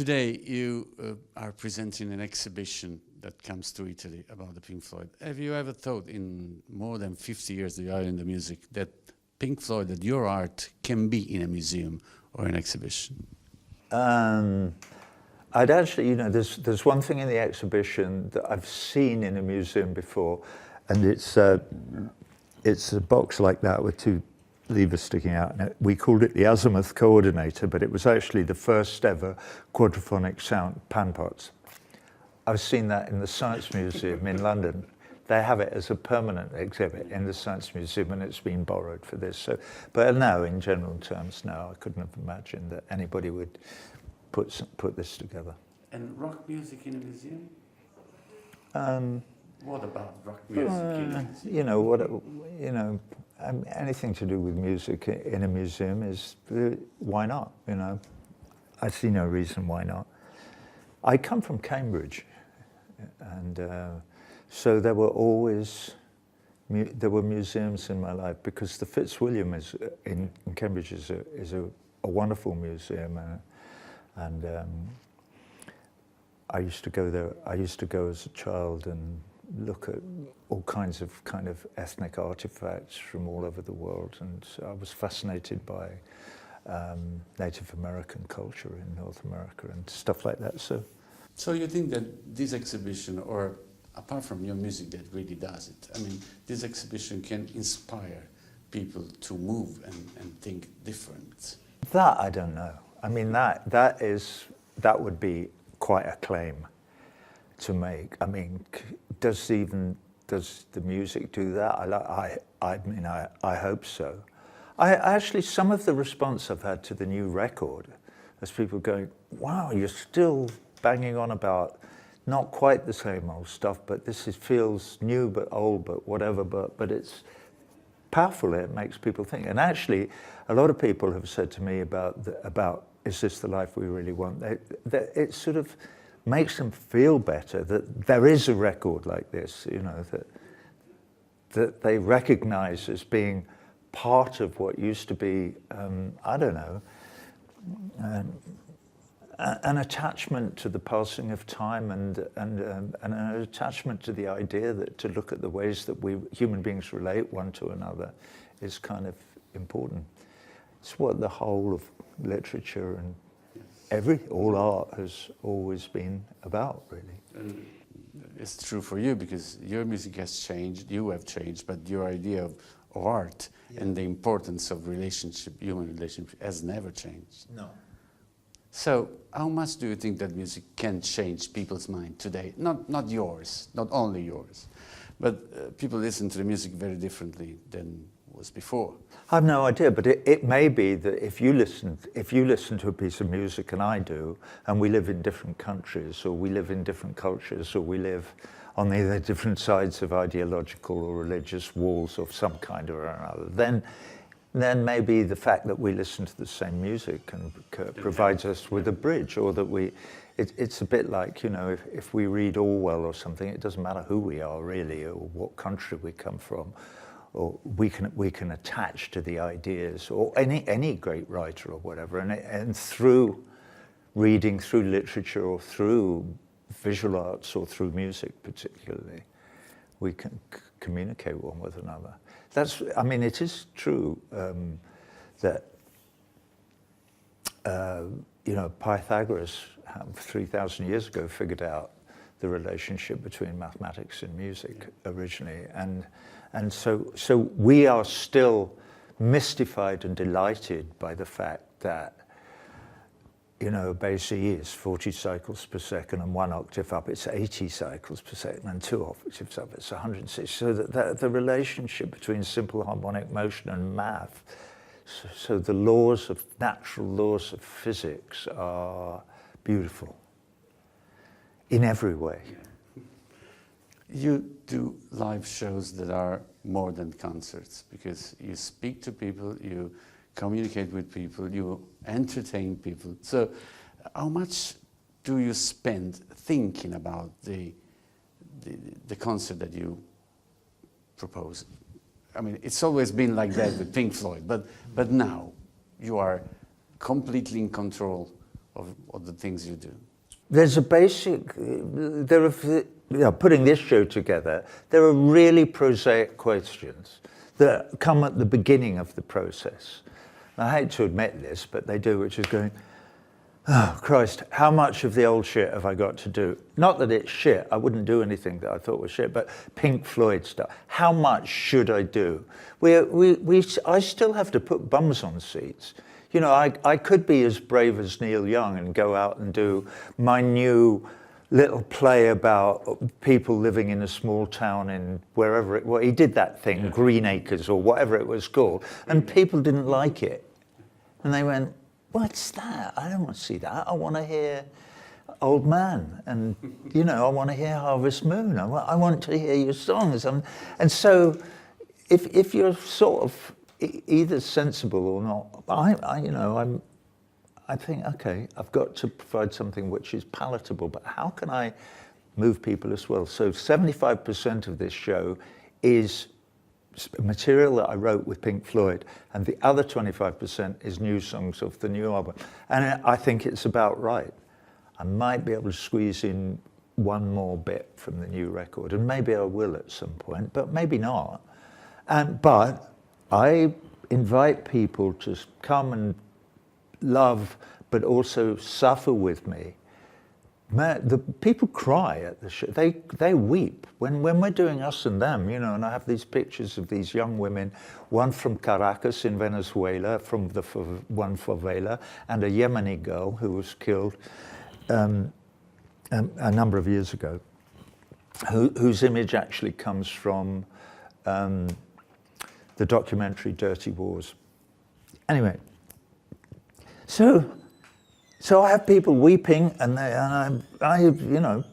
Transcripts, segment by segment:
Today you are presenting an exhibition that comes to Italy about the Pink Floyd. Have you ever thought in more than 50 years that you are in the music that Pink Floyd, that your art can be in a museum or an exhibition? I'd actually, you know, there's one thing in the exhibition that I've seen in a museum before, and it's a box like that with two levers sticking out. And we called it the Azimuth Coordinator, but it was actually the first ever quadraphonic sound panpots. I've seen that in the Science Museum in London. They have it as a permanent exhibit in the Science Museum, and it's been borrowed for this. So, but no, in general terms, no, I couldn't have imagined that anybody would put this together. And rock music in a museum? What about rock music in a museum? Anything to do with music in a museum is, why not? You know, I see no reason why not. I come from Cambridge, and so there were museums in my life, because the Fitzwilliam in Cambridge is a wonderful museum, and I used to go there. I used to go as a child and look at all kinds of ethnic artifacts from all over the world, and so I was fascinated by Native American culture in North America and stuff like that. So you think that this exhibition, or apart from your music that really does it, I mean, this exhibition can inspire people to move and think different? That I don't know. I mean, that would be quite a claim to make. I mean, does the music do that? I hope so. Actually, some of the response I've had to the new record is people going, "Wow, you're still banging on about not quite the same old stuff, but feels new but old, but whatever, but it's powerful. It makes people think." And actually, a lot of people have said to me about is this the life we really want? It sort of makes them feel better that there is a record like this, you know, that they recognize as being part of what used to be, I don't know, an attachment to the passing of time, and an attachment to the idea that to look at the ways that we human beings relate one to another is kind of important. It's what the whole of literature and all art has always been about, really. And it's true for you, because your music has changed, you have changed, but your idea of art and the importance of human relationship has never changed. No. So how much do you think that music can change people's mind today? Not yours, not only yours, but people listen to the music very differently than was before. I have no idea, but it may be that if you listen to a piece of music, and I do, and we live in different countries, or we live in different cultures, or we live on either different sides of ideological or religious walls of some kind or another, then maybe the fact that we listen to the same music provides us with a bridge, or that it's a bit like, you know, if we read Orwell or something, it doesn't matter who we are really, or what country we come from, or we can attach to the ideas, or any great writer or whatever, and through reading, through literature, or through visual arts, or through music particularly, we can communicate one with another. I mean, it is true that you know, Pythagoras 3,000 years ago figured out the relationship between mathematics and music originally, and so we are still mystified and delighted by the fact that, you know, base E is 40 cycles per second, and 1 octave up it's 80 cycles per second, and 2 octaves up it's 160. So that the relationship between simple harmonic motion and math, so the natural laws of physics are beautiful in every way. You do live shows that are more than concerts, because you speak to people, you communicate with people, you entertain people. So how much do you spend thinking about the concert that you propose? I mean, it's always been like that with Pink Floyd, but now you are completely in control of the things you do? There's a basic, putting this show together, there are really prosaic questions that come at the beginning of the process. I hate to admit this, but they do, which is going, oh, Christ, how much of the old shit have I got to do? Not that it's shit, I wouldn't do anything that I thought was shit, but Pink Floyd stuff. How much should I do? I still have to put bums on seats. You know, I could be as brave as Neil Young and go out and do my new little play about people living in a small town in wherever it was. He did that thing, Green Acres or whatever it was called, and people didn't like it. And they went, what's that? I don't want to see that. I want to hear Old Man, and, you know, I want to hear Harvest Moon. I want to hear your songs. And so if you're sort of either sensible or not, I think, okay, I've got to provide something which is palatable, but how can I move people as well? So 75% of this show is material that I wrote with Pink Floyd, and the other 25% is new songs of the new album. And I think it's about right. I might be able to squeeze in one more bit from the new record, and maybe I will at some point, but maybe not. But I invite people to come and love, but also suffer with me. Man, the people cry at the show. They weep when we're doing Us and Them, you know. And I have these pictures of these young women, one from Caracas in Venezuela, from the one favela, and a Yemeni girl who was killed a number of years ago, whose image actually comes from the documentary Dirty Wars. Anyway, so I have people weeping, and I, you know,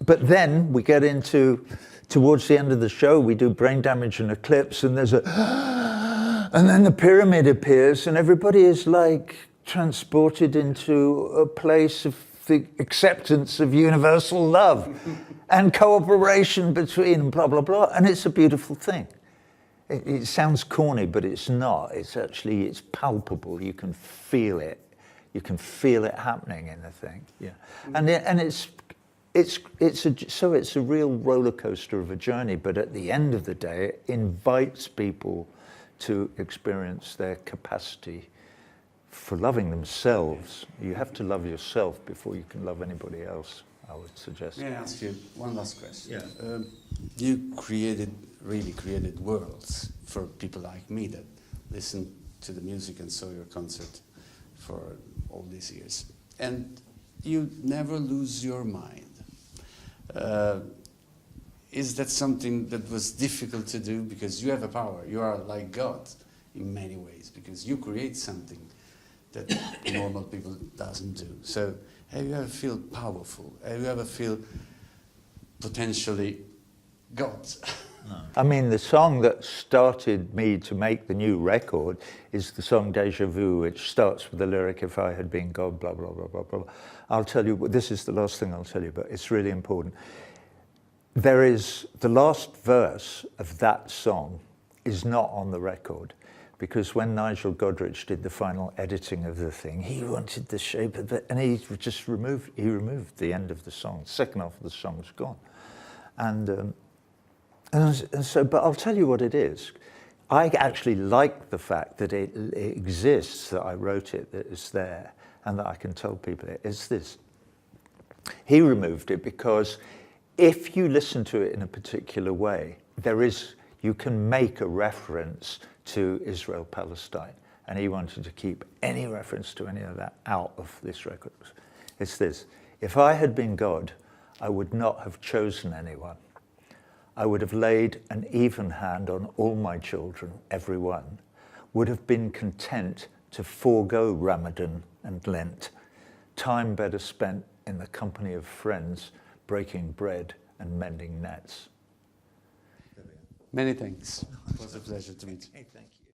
but then we get into, towards the end of the show, we do Brain Damage and Eclipse, and there's and then the pyramid appears, and everybody is like transported into a place of the acceptance of universal love and cooperation between blah, blah, blah, and it's a beautiful thing. It sounds corny, but it's not. It's actually, it's palpable. You can feel it. You can feel it happening in the thing. Yeah, and it's a real roller coaster of a journey. But at the end of the day, it invites people to experience their capacity for loving themselves. You have to love yourself before you can love anybody else, I would suggest. May I ask you one last question? Yeah. You really created worlds for people like me that listen to the music and saw your concert for all these years. And you never lose your mind. Is that something that was difficult to do? Because you have a power. You are like God in many ways, because you create something that normal people doesn't do. So have you ever feel powerful? Have you ever feel potentially God? No. I mean, the song that started me to make the new record is the song Deja Vu, which starts with the lyric, if I had been God, blah, blah, blah, blah, blah. I'll tell you, this is the last thing I'll tell you, but it's really important. There is, the last verse of that song is not on the record, because when Nigel Godrich did the final editing of the thing, he wanted the shape of it, and he removed the end of the song. The second half of the song was gone. And so, but I'll tell you what it is. I actually like the fact that it exists, that I wrote it, that it's there, and that I can tell people it is this. He removed it because if you listen to it in a particular way, you can make a reference to Israel-Palestine, and he wanted to keep any reference to any of that out of this record. It's this: if I had been God, I would not have chosen anyone. I would have laid an even hand on all my children, every one, would have been content to forego Ramadan and Lent, time better spent in the company of friends, breaking bread and mending nets. Many thanks. It was a pleasure to meet you. Thank you.